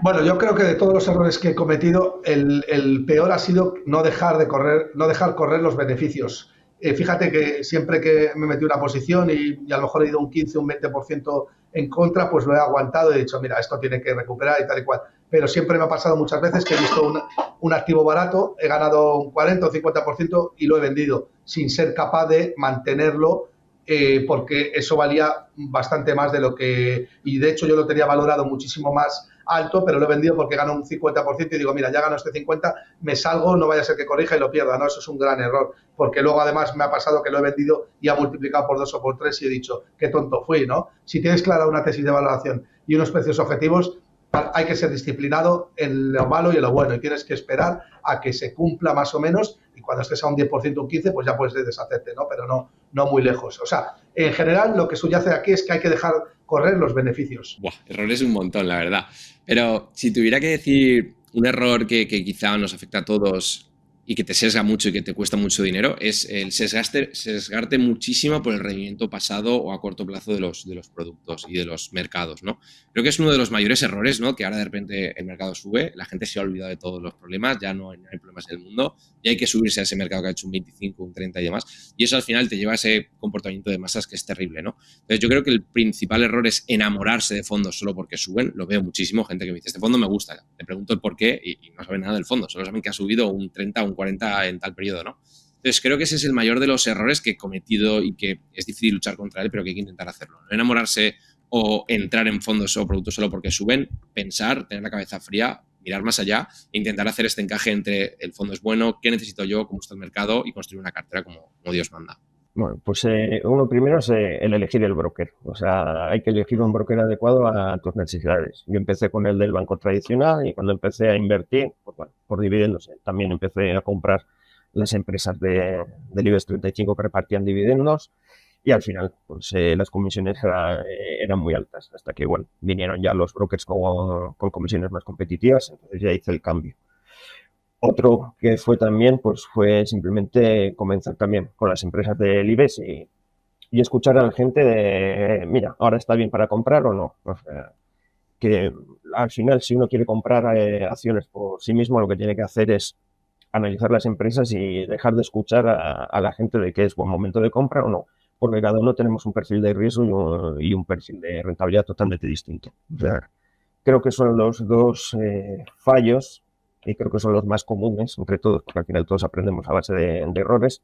Bueno, yo creo que de todos los errores que he cometido, el peor ha sido no dejar de correr, no dejar correr los beneficios. Fíjate que siempre que me metí una posición y a lo mejor he ido un 15, un 20% en contra, pues lo he aguantado y he dicho, mira, esto tiene que recuperar y tal y cual. Pero siempre me ha pasado muchas veces que he visto un activo barato, he ganado un 40 o 50% y lo he vendido sin ser capaz de mantenerlo, porque eso valía bastante más de lo que... Y de hecho yo lo tenía valorado muchísimo más alto, pero lo he vendido porque gano un 50% y digo, mira, ya gano este 50%, me salgo, no vaya a ser que corrija y lo pierda, ¿no? Eso es un gran error, porque luego además me ha pasado que lo he vendido y ha multiplicado por 2 o por 3 y he dicho, qué tonto fui, ¿no? Si tienes clara una tesis de valoración y unos precios objetivos, hay que ser disciplinado en lo malo y en lo bueno y tienes que esperar a que se cumpla más o menos y cuando estés a un 10%, un 15%, pues ya puedes deshacerte, ¿no? Pero no muy lejos. O sea, en general lo que subyace aquí es que hay que dejar correr los beneficios. Buah, errores un montón, la verdad. Pero si tuviera que decir un error que quizá nos afecta a todos y que te sesga mucho y que te cuesta mucho dinero, es el sesgarte muchísimo por el rendimiento pasado o a corto plazo de los productos y de los mercados, ¿no? Creo que es uno de los mayores errores, ¿no? Que ahora de repente el mercado sube, la gente se ha olvidado de todos los problemas, ya no hay problemas en el mundo y hay que subirse a ese mercado que ha hecho un 25, un 30 y demás. Y eso al final te lleva a ese comportamiento de masas que es terrible, ¿no? Entonces yo creo que el principal error es enamorarse de fondos solo porque suben. Lo veo muchísimo, gente que me dice, este fondo me gusta. Le pregunto el por qué y no saben nada del fondo, solo saben que ha subido un 30 o un 40 en tal periodo, ¿no? Entonces creo que ese es el mayor de los errores que he cometido y que es difícil luchar contra él, pero que hay que intentar hacerlo. No enamorarse o entrar en fondos o productos solo porque suben, pensar, tener la cabeza fría, mirar más allá e intentar hacer este encaje entre el fondo es bueno, qué necesito yo, cómo está el mercado y construir una cartera como Dios manda. Bueno, pues uno primero es el elegir el broker. O sea, hay que elegir un broker adecuado a tus necesidades. Yo empecé con el del banco tradicional y cuando empecé a invertir, pues bueno, por dividendos, también empecé a comprar las empresas del IBEX 35 que repartían dividendos y al final pues las comisiones eran muy altas hasta que, bueno, vinieron ya los brokers con comisiones más competitivas, entonces ya hice el cambio. Otro que fue también, pues fue simplemente comenzar también con las empresas del IBEX y escuchar a la gente de, mira, ahora está bien para comprar o no. O sea, que al final, si uno quiere comprar acciones por sí mismo, lo que tiene que hacer es analizar las empresas y dejar de escuchar a la gente de que es buen momento de compra o no, porque cada uno tenemos un perfil de riesgo y un perfil de rentabilidad totalmente distinto. O sea, creo que son los dos fallos y creo que son los más comunes entre todos, porque al final todos aprendemos a base de errores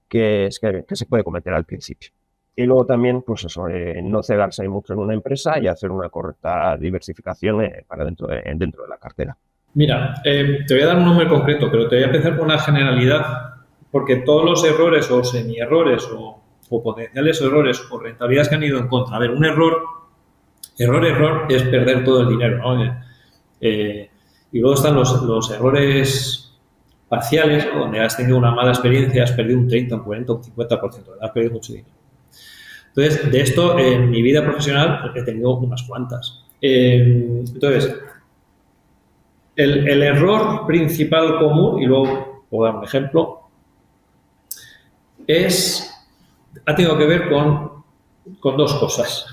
que se puede cometer al principio. Y luego también, pues eso, no cegarse mucho en una empresa y hacer una correcta diversificación para dentro de la cartera. Mira, te voy a dar un número concreto, pero te voy a empezar con una generalidad, porque todos los errores o semi-errores o potenciales errores o rentabilidades que han ido en contra. A ver, un error es perder todo el dinero, ¿no? Y luego están los errores parciales, ¿no? Donde has tenido una mala experiencia, has perdido un 30, un 40, un 50%, has perdido mucho dinero. Entonces, de esto en mi vida profesional he tenido unas cuantas. Entonces, el error principal común, y luego puedo dar un ejemplo, ha tenido que ver con dos cosas.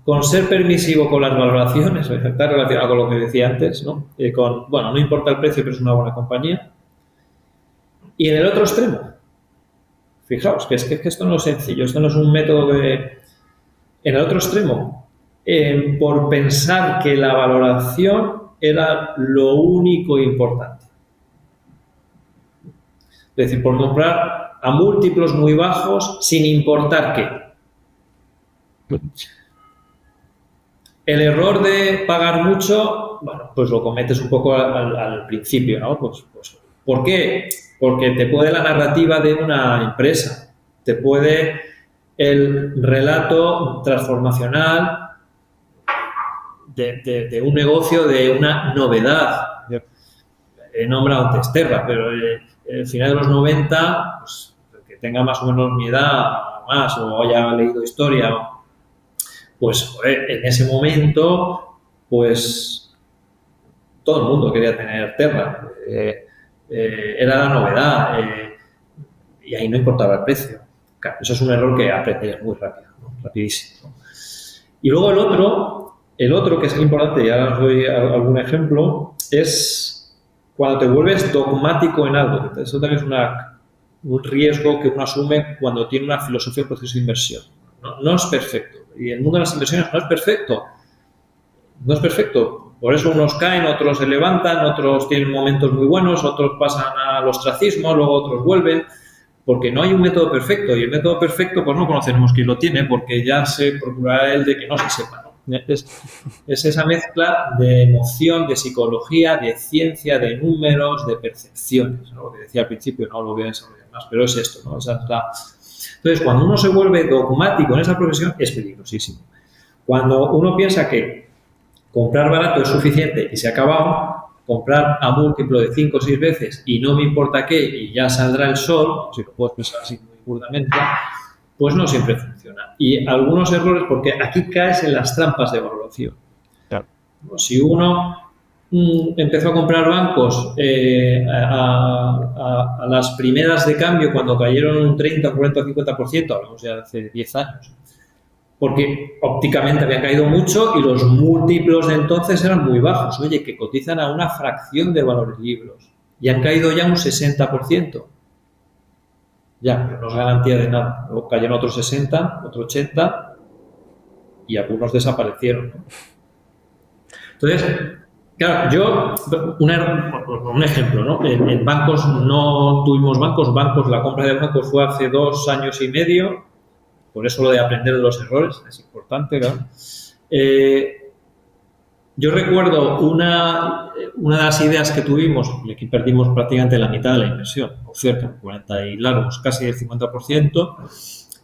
Con ser permisivo con las valoraciones, está relacionado con lo que decía antes, ¿no? No importa el precio, pero es una buena compañía. Y en el otro extremo, fijaos, que esto no es sencillo, esto no es un método En el otro extremo, por pensar que la valoración era lo único importante. Es decir, por comprar a múltiplos muy bajos sin importar qué. El error de pagar mucho, bueno, pues lo cometes un poco al principio, ¿no? Pues, ¿por qué? Porque te puede la narrativa de una empresa, te puede el relato transformacional de un negocio, de una novedad. He nombrado antes Terra, pero al final de los 90, pues, que tenga más o menos mi edad, más, o haya leído historia, pues joder, en ese momento, pues todo el mundo quería tener Terra. Era la novedad y ahí no importaba el precio. Claro, eso es un error que aprendes muy rápido, ¿no? Rapidísimo. Y luego el otro El otro, que es importante, ya os doy algún ejemplo, es cuando te vuelves dogmático en algo. Eso también es un riesgo que uno asume cuando tiene una filosofía de proceso de inversión. No es perfecto. Y el mundo de las inversiones no es perfecto. No es perfecto. Por eso unos caen, otros se levantan, otros tienen momentos muy buenos, otros pasan al ostracismo, luego otros vuelven, porque no hay un método perfecto. Y el método perfecto, pues no conocemos quién lo tiene, porque ya se procurará el de que no se sepa, ¿no? Es esa mezcla de emoción, de psicología, de ciencia, de números, de percepciones, ¿no? Lo que decía al principio, no lo voy a desarrollar más, pero es esto, ¿no? Esa es la... Entonces, cuando uno se vuelve dogmático en esa profesión, es peligrosísimo. Cuando uno piensa que comprar barato es suficiente y se ha acabado, comprar a múltiplo de 5 o 6 veces y no me importa qué y ya saldrá el sol, si lo puedes pensar así muy burdamente, pues no siempre funciona. Y algunos errores, porque aquí caes en las trampas de valoración. Claro. Si uno empezó a comprar bancos a las primeras de cambio cuando cayeron un 30, 40, 50%, hablamos ya de hace 10 años, porque ópticamente había caído mucho y los múltiplos de entonces eran muy bajos. Oye, que cotizan a una fracción de valores libros y han caído ya un 60%. Ya, pero no es garantía de nada. Luego cayeron otros 60, otros 80 y algunos desaparecieron, ¿no? Entonces, claro, un ejemplo, ¿no? En bancos no tuvimos bancos, la compra de bancos fue hace 2 años y medio, por eso lo de aprender de los errores es importante, ¿no? Yo recuerdo una de las ideas que tuvimos, y aquí perdimos prácticamente la mitad de la inversión, o cerca, 40 y largos, casi el 50%,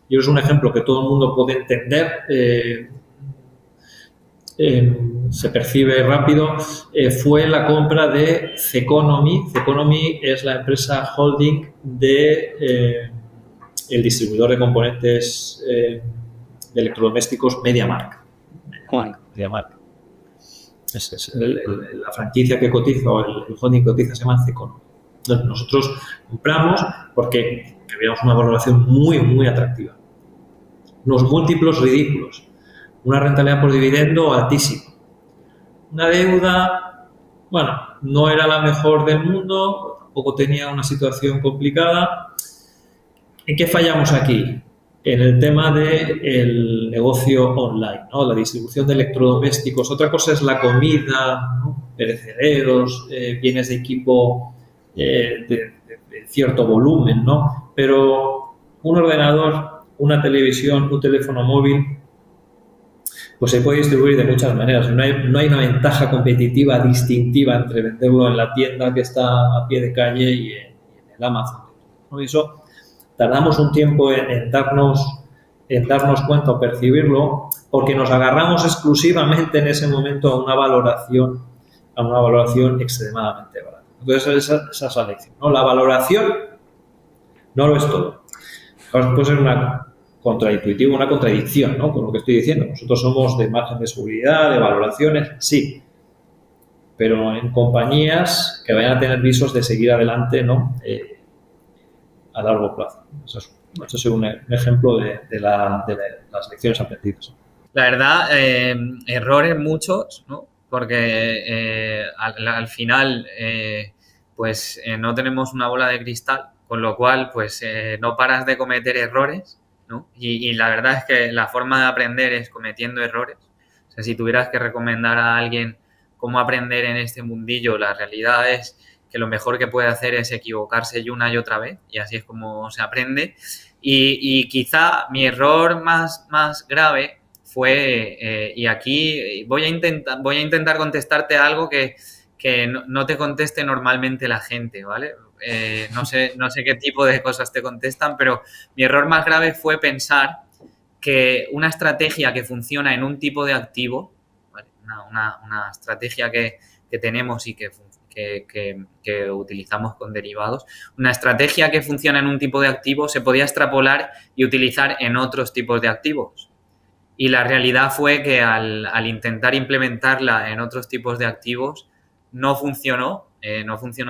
y es un ejemplo que todo el mundo puede entender, se percibe rápido, fue la compra de Ceconomy. Ceconomy es la empresa holding de el distribuidor de componentes de electrodomésticos MediaMarkt. MediaMarkt. Es la franquicia que cotiza o el holding que cotiza se llama Ceconomy. Entonces, nosotros compramos porque veíamos una valoración muy, muy atractiva. Unos múltiplos ridículos. Una rentabilidad por dividendo altísima. Una deuda, bueno, no era la mejor del mundo, tampoco tenía una situación complicada. ¿En qué fallamos aquí? En el tema del negocio online, ¿no? La distribución de electrodomésticos. Otra cosa es la comida, ¿no? Perecederos, bienes de equipo de cierto volumen, ¿no? Pero un ordenador, una televisión, un teléfono móvil, pues se puede distribuir de muchas maneras. No hay una ventaja competitiva distintiva entre venderlo en la tienda que está a pie de calle y en el Amazon, ¿no? Y eso tardamos un tiempo en darnos cuenta o percibirlo, porque nos agarramos exclusivamente en ese momento a una valoración extremadamente barata. Entonces, esa es la lección, ¿no? La valoración no lo es todo. Puede ser una contraintuitivo, una contradicción, ¿no? Con lo que estoy diciendo. Nosotros somos de margen de seguridad, de valoraciones, sí, pero en compañías que vayan a tener visos de seguir adelante, ¿no? A largo plazo. Eso es un ejemplo de las lecciones aprendidas. La verdad, errores muchos, ¿no? Porque al final, pues no tenemos una bola de cristal, con lo cual, pues no paras de cometer errores, ¿no? Y la verdad es que la forma de aprender es cometiendo errores. O sea, si tuvieras que recomendar a alguien cómo aprender en este mundillo, la realidad es que lo mejor que puede hacer es equivocarse una y otra vez, y así es como se aprende. Y quizá mi error más grave fue, y aquí voy a intentar contestarte algo que no te conteste normalmente la gente, ¿vale? No sé qué tipo de cosas te contestan, pero mi error más grave fue pensar que una estrategia que funciona en un tipo de activo, ¿vale? Una estrategia que tenemos y que utilizamos con derivados, una estrategia que funciona en un tipo de activo se podía extrapolar y utilizar en otros tipos de activos. Y la realidad fue que al intentar implementarla en otros tipos de activos no funcionó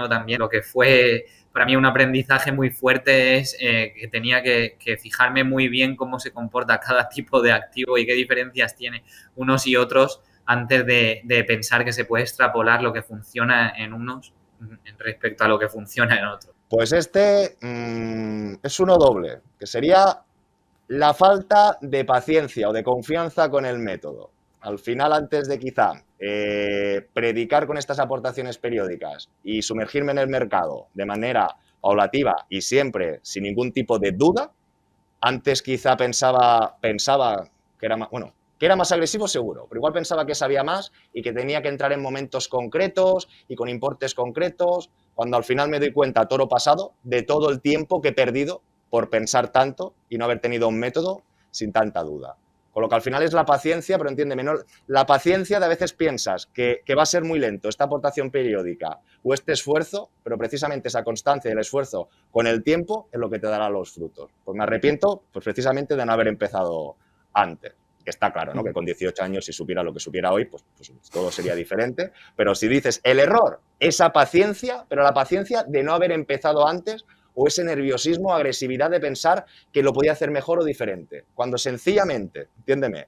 tan bien. Lo que fue para mí un aprendizaje muy fuerte es que tenía que fijarme muy bien cómo se comporta cada tipo de activo y qué diferencias tiene unos y otros antes de pensar que se puede extrapolar lo que funciona en unos respecto a lo que funciona en otros. Pues este es uno doble, que sería la falta de paciencia o de confianza con el método. Al final, antes de quizá predicar con estas aportaciones periódicas y sumergirme en el mercado de manera paulativa y siempre sin ningún tipo de duda, antes quizá pensaba que era más, bueno, que era más agresivo seguro, pero igual pensaba que sabía más y que tenía que entrar en momentos concretos y con importes concretos, cuando al final me doy cuenta, toro pasado, de todo el tiempo que he perdido por pensar tanto y no haber tenido un método sin tanta duda. Con lo que al final es la paciencia, pero entiéndeme, ¿no? La paciencia de a veces piensas que va a ser muy lento esta aportación periódica o este esfuerzo, pero precisamente esa constancia y el esfuerzo con el tiempo es lo que te dará los frutos. Pues me arrepiento pues precisamente de no haber empezado antes. Que está claro, ¿no? Que con 18 años, si supiera lo que supiera hoy, pues todo sería diferente. Pero si dices el error, esa paciencia, pero la paciencia de no haber empezado antes o ese nerviosismo, agresividad de pensar que lo podía hacer mejor o diferente. Cuando sencillamente, entiéndeme,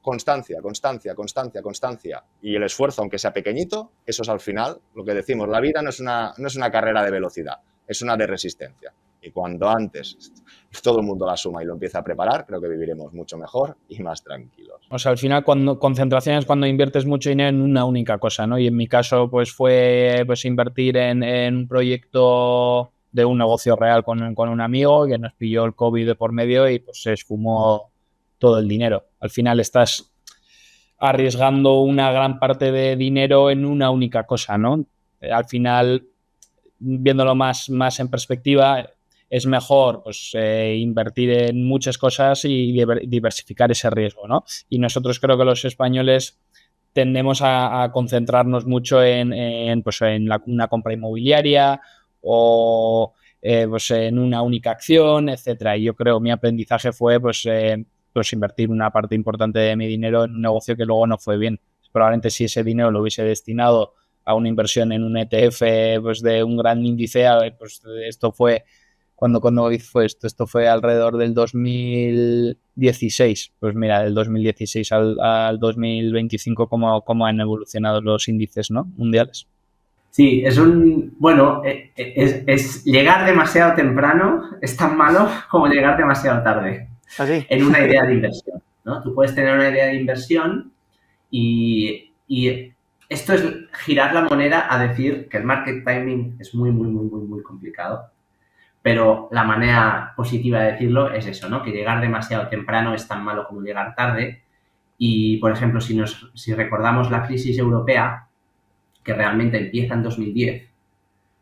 constancia, constancia, constancia, constancia y el esfuerzo, aunque sea pequeñito, eso es al final lo que decimos. La vida no es una carrera de velocidad, es una de resistencia. Y cuando antes todo el mundo la suma y lo empieza a preparar, creo que viviremos mucho mejor y más tranquilos. O sea, al final, concentración es cuando inviertes mucho dinero en una única cosa, ¿no? Y en mi caso, pues fue invertir en un proyecto de un negocio real con un amigo que nos pilló el COVID de por medio y pues se esfumó todo el dinero. Al final estás arriesgando una gran parte de dinero en una única cosa, ¿no? Al final, viéndolo más en perspectiva, es mejor pues, invertir en muchas cosas y diversificar ese riesgo, ¿no? Y nosotros creo que los españoles tendemos a concentrarnos mucho en una compra inmobiliaria o pues en una única acción, etcétera. Y yo creo que mi aprendizaje fue pues invertir una parte importante de mi dinero en un negocio que luego no fue bien. Probablemente si ese dinero lo hubiese destinado a una inversión en un ETF pues de un gran índice, pues esto fue ¿cuándo fue esto? Esto fue alrededor del 2016. Pues mira, del 2016 al 2025 cómo han evolucionado los índices, ¿no? Mundiales. Sí, es llegar demasiado temprano es tan malo como llegar demasiado tarde. ¿Así? En una idea de inversión, ¿no? Tú puedes tener una idea de inversión y esto es girar la moneda a decir que el market timing es muy, muy, muy, muy, muy complicado. Pero la manera positiva de decirlo es eso, ¿no? Que llegar demasiado temprano es tan malo como llegar tarde. Y, por ejemplo, si recordamos la crisis europea, que realmente empieza en 2010,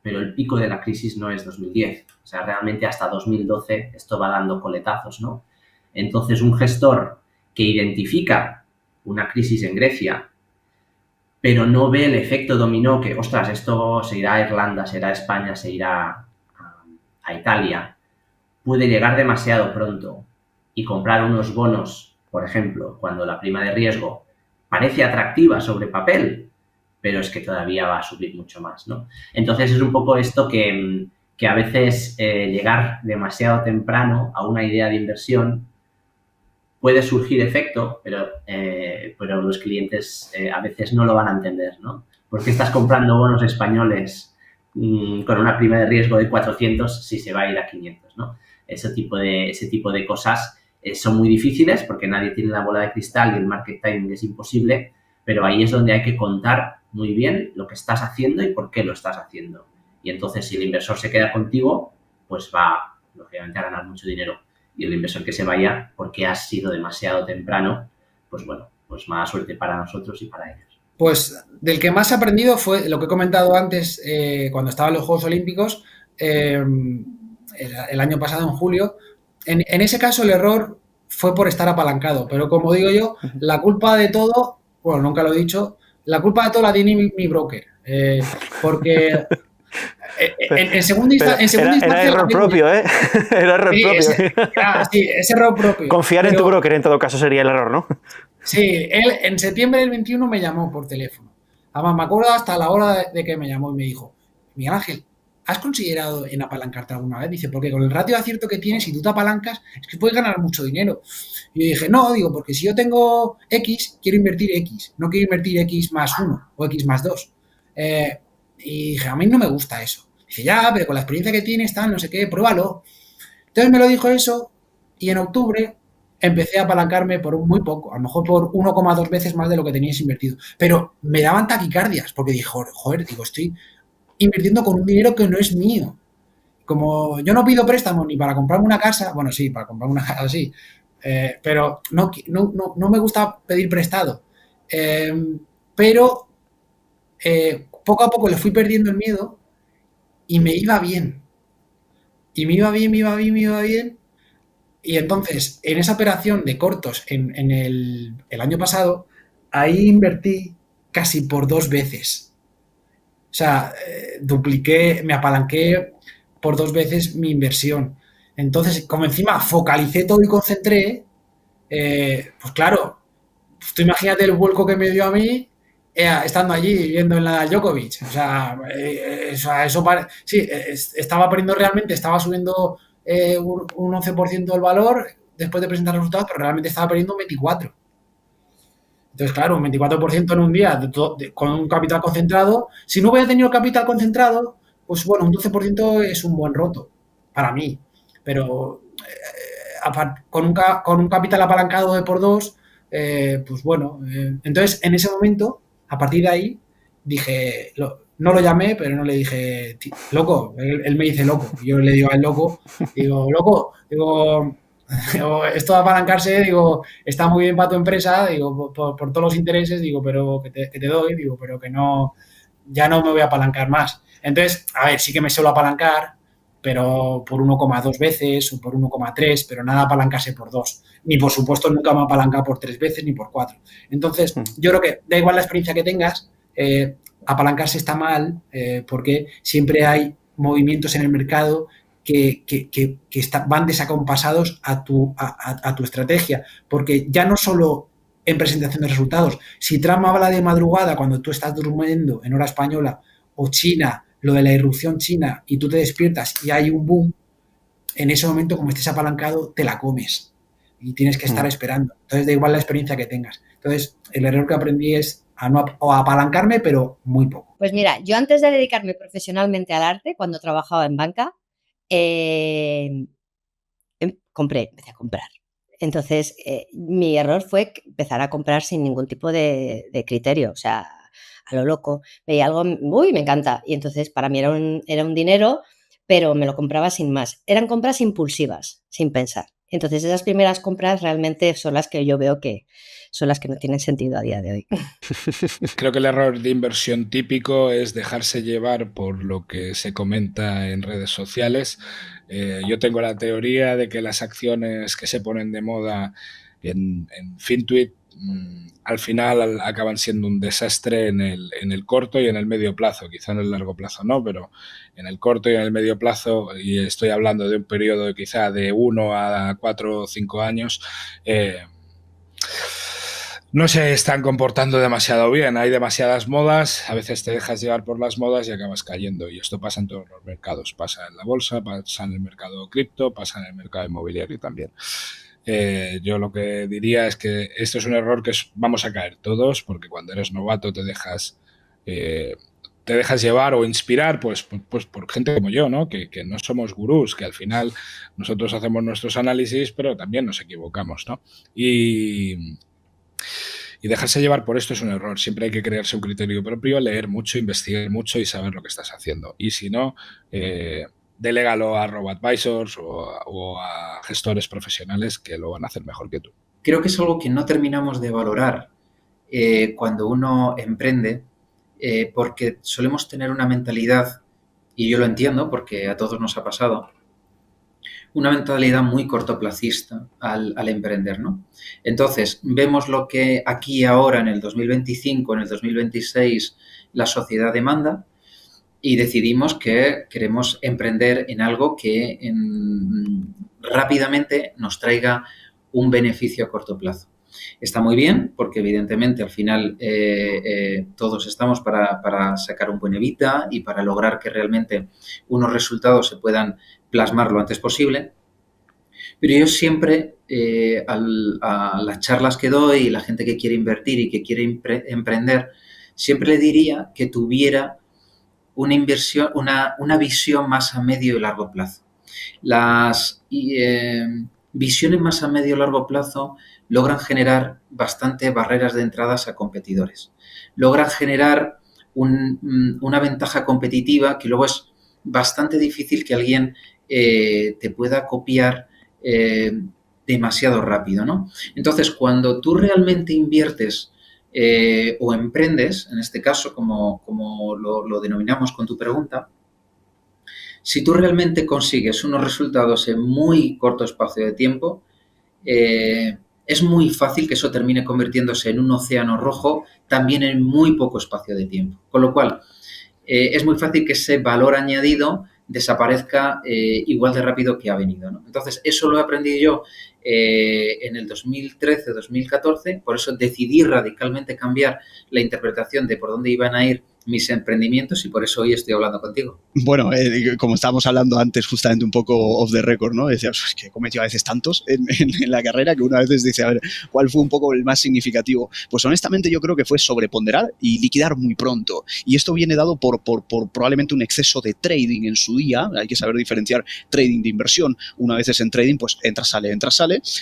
pero el pico de la crisis no es 2010. O sea, realmente hasta 2012 esto va dando coletazos, ¿no? Entonces, un gestor que identifica una crisis en Grecia, pero no ve el efecto dominó que, ostras, esto se irá a Irlanda, se irá a España, se irá a Italia, puede llegar demasiado pronto y comprar unos bonos, por ejemplo, cuando la prima de riesgo parece atractiva sobre papel, pero es que todavía va a subir mucho más, ¿no? Entonces es un poco esto que a veces llegar demasiado temprano a una idea de inversión puede surgir efecto, pero los clientes a veces no lo van a entender, ¿no? ¿Por qué estás comprando bonos españoles con una prima de riesgo de 400 si se va a ir a 500, ¿no? Ese tipo de cosas son muy difíciles porque nadie tiene la bola de cristal y el market timing es imposible, pero ahí es donde hay que contar muy bien lo que estás haciendo y por qué lo estás haciendo. Y entonces, si el inversor se queda contigo, pues va, lógicamente, a ganar mucho dinero. Y el inversor que se vaya porque has sido demasiado temprano, pues bueno, pues mala suerte para nosotros y para ellos. Pues del que más he aprendido fue lo que he comentado antes cuando estaba en los Juegos Olímpicos, el año pasado en julio. En ese caso el error fue por estar apalancado, pero como digo yo, la culpa de todo, bueno, nunca lo he dicho, la culpa de todo la tiene mi broker, porque en segunda instancia... Era error propio, ¿eh? Era error propio. Sí, es error propio. Confiar en tu broker en todo caso sería el error, ¿no? Sí, él en septiembre del 21 me llamó por teléfono. Además, me acuerdo hasta la hora de que me llamó y me dijo, Miguel Ángel, ¿has considerado en apalancarte alguna vez? Dice, porque con el ratio de acierto que tienes, si tú te apalancas, es que puedes ganar mucho dinero. Y yo dije, no, digo, porque si yo tengo X, quiero invertir X, no quiero invertir X más 1 o X más 2. Y dije, a mí no me gusta eso. Dice, ya, pero con la experiencia que tienes, tal, no sé qué, pruébalo. Entonces me lo dijo eso y en octubre empecé a apalancarme por muy poco, a lo mejor por 1,2 veces más de lo que tenías invertido. Pero me daban taquicardias porque dije, joder, digo, estoy invirtiendo con un dinero que no es mío. Como yo no pido préstamo ni para comprarme una casa, bueno, sí, para comprarme una casa sí, pero no me gusta pedir prestado. Pero poco a poco le fui perdiendo el miedo y me iba bien. Y me iba bien. Y entonces, en esa operación de cortos en el año pasado, ahí invertí casi por 2 veces. O sea, dupliqué, me apalanqué por 2 veces mi inversión. Entonces, como encima focalicé todo y concentré, pues claro, pues tú imagínate el vuelco que me dio a mí estando allí viendo en la Djokovic. O sea, sí, estaba perdiendo realmente, estaba subiendo un 11% del valor después de presentar resultados, pero realmente estaba perdiendo un 24%. Entonces, claro, un 24% en un día con un capital concentrado. Si no hubiera tenido capital concentrado, pues bueno, un 12% es un buen roto para mí. Pero con un capital apalancado de por 2, pues bueno. Entonces, en ese momento, a partir de ahí, dije, no lo llamé, pero no le dije, loco. Él me dice loco. Yo le digo al loco, loco, esto de apalancarse, digo, está muy bien para tu empresa, digo, por todos los intereses, digo, pero que te doy, digo, pero que no, ya no me voy a apalancar más. Entonces, a ver, sí que me suelo apalancar, pero por 1,2 veces o por 1,3, pero nada apalancarse por 2. Ni por supuesto nunca me he apalancado por 3 veces ni por 4. Entonces, yo creo que da igual la experiencia que tengas, apalancarse está mal, porque siempre hay movimientos en el mercado que van desacompasados a tu estrategia, porque ya no solo en presentación de resultados, si Trump habla de madrugada cuando tú estás durmiendo en hora española, o China, lo de la irrupción china, y tú te despiertas y hay un boom, en ese momento, como estés apalancado, te la comes y tienes que estar esperando. Entonces, da igual la experiencia que tengas. Entonces, el error que aprendí es a apalancarme, pero muy poco. Pues mira, yo antes de dedicarme profesionalmente al arte, cuando trabajaba en banca, empecé a comprar. Entonces, mi error fue empezar a comprar sin ningún tipo de criterio, o sea, a lo loco. Veía algo, uy, me encanta. Y entonces para mí era un dinero, pero me lo compraba sin más. Eran compras impulsivas, sin pensar. Entonces esas primeras compras realmente son las que yo veo que son las que no tienen sentido a día de hoy. Creo que el error de inversión típico es dejarse llevar por lo que se comenta en redes sociales. Yo tengo la teoría de que las acciones que se ponen de moda en FinTwit al final acaban siendo un desastre en el corto y en el medio plazo. Quizá en el largo plazo no, pero en el corto y en el medio plazo, y estoy hablando de un periodo quizá de 1 a 4 o 5 años, no se están comportando demasiado bien. Hay demasiadas modas, a veces te dejas llevar por las modas y acabas cayendo. Y esto pasa en todos los mercados. Pasa en la bolsa, pasa en el mercado cripto, pasa en el mercado inmobiliario también. Yo lo que diría es que esto es un error que vamos a caer todos, porque cuando eres novato te dejas llevar o inspirar pues por gente como yo, ¿no? Que no somos gurús, que al final nosotros hacemos nuestros análisis, pero también nos equivocamos, ¿no? Y dejarse llevar por esto es un error. Siempre hay que crearse un criterio propio, leer mucho, investigar mucho y saber lo que estás haciendo. Y si no, delégalo a robo-advisors o a gestores profesionales que lo van a hacer mejor que tú. Creo que es algo que no terminamos de valorar cuando uno emprende, porque solemos tener una mentalidad, y yo lo entiendo porque a todos nos ha pasado, una mentalidad muy cortoplacista al emprender, ¿no? Entonces, vemos lo que aquí ahora, en el 2025, en el 2026, la sociedad demanda y decidimos que queremos emprender en algo que rápidamente nos traiga un beneficio a corto plazo. Está muy bien porque evidentemente al final todos estamos para sacar un buen EBITDA y para lograr que realmente unos resultados se puedan plasmar lo antes posible. Pero yo siempre, a las charlas que doy y la gente que quiere invertir y que quiere emprender, siempre le diría que tuviera una inversión, una visión más a medio y largo plazo. Las visiones más a medio y largo plazo logran generar bastante barreras de entradas a competidores. Logran generar una ventaja competitiva que luego es bastante difícil que alguien te pueda copiar demasiado rápido, ¿no? Entonces, cuando tú realmente inviertes o emprendes, en este caso, como lo denominamos con tu pregunta, si tú realmente consigues unos resultados en muy corto espacio de tiempo, es muy fácil que eso termine convirtiéndose en un océano rojo también en muy poco espacio de tiempo. Con lo cual, es muy fácil que ese valor añadido desaparezca igual de rápido que ha venido, ¿no? Entonces, eso lo he aprendido yo en el 2013-2014, por eso decidí radicalmente cambiar la interpretación de por dónde iban a ir mis emprendimientos y por eso hoy estoy hablando contigo. Bueno, como estábamos hablando antes, justamente un poco off the record, ¿no? Decías, es que he cometido a veces tantos en la carrera que una a veces dice, a ver, ¿cuál fue un poco el más significativo? Pues honestamente yo creo que fue sobreponderar y liquidar muy pronto. Y esto viene dado por probablemente un exceso de trading en su día. Hay que saber diferenciar trading de inversión. Una vez en trading, pues entra, sale,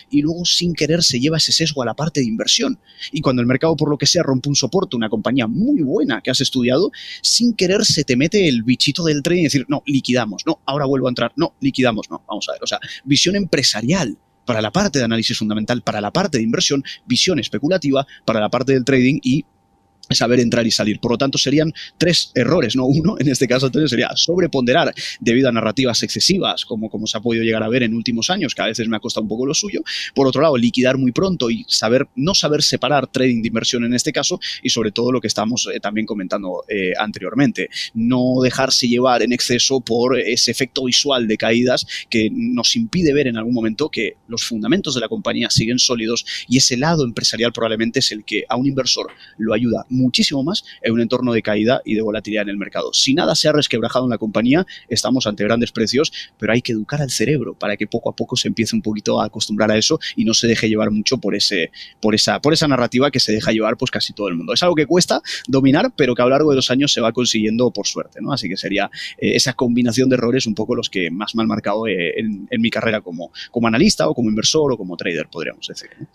y luego sin querer se lleva ese sesgo a la parte de inversión. Y cuando el mercado, por lo que sea, rompe un soporte, una compañía muy buena que has estudiado, sin querer se te mete el bichito del trading y decir, no, liquidamos, no, ahora vuelvo a entrar, no, liquidamos, no, vamos a ver, o sea, visión empresarial para la parte de análisis fundamental, para la parte de inversión, visión especulativa para la parte del trading y saber entrar y salir. Por lo tanto, serían 3 errores, no uno. En este caso, entonces sería sobreponderar debido a narrativas excesivas, como se ha podido llegar a ver en últimos años, que a veces me ha costado un poco lo suyo. Por otro lado, liquidar muy pronto y no saber separar trading de inversión en este caso, y sobre todo lo que estamos también comentando anteriormente. No dejarse llevar en exceso por ese efecto visual de caídas que nos impide ver en algún momento que los fundamentos de la compañía siguen sólidos y ese lado empresarial probablemente es el que a un inversor lo ayuda muchísimo más en un entorno de caída y de volatilidad en el mercado. Si nada se ha resquebrajado en la compañía, estamos ante grandes precios, pero hay que educar al cerebro para que poco a poco se empiece un poquito a acostumbrar a eso y no se deje llevar mucho por esa narrativa que se deja llevar pues casi todo el mundo. Es algo que cuesta dominar, pero que a lo largo de los años se va consiguiendo por suerte, ¿no? Así que sería esa combinación de errores un poco los que más me han marcado en mi carrera como analista o como inversor o como trader, podríamos decir, ¿no?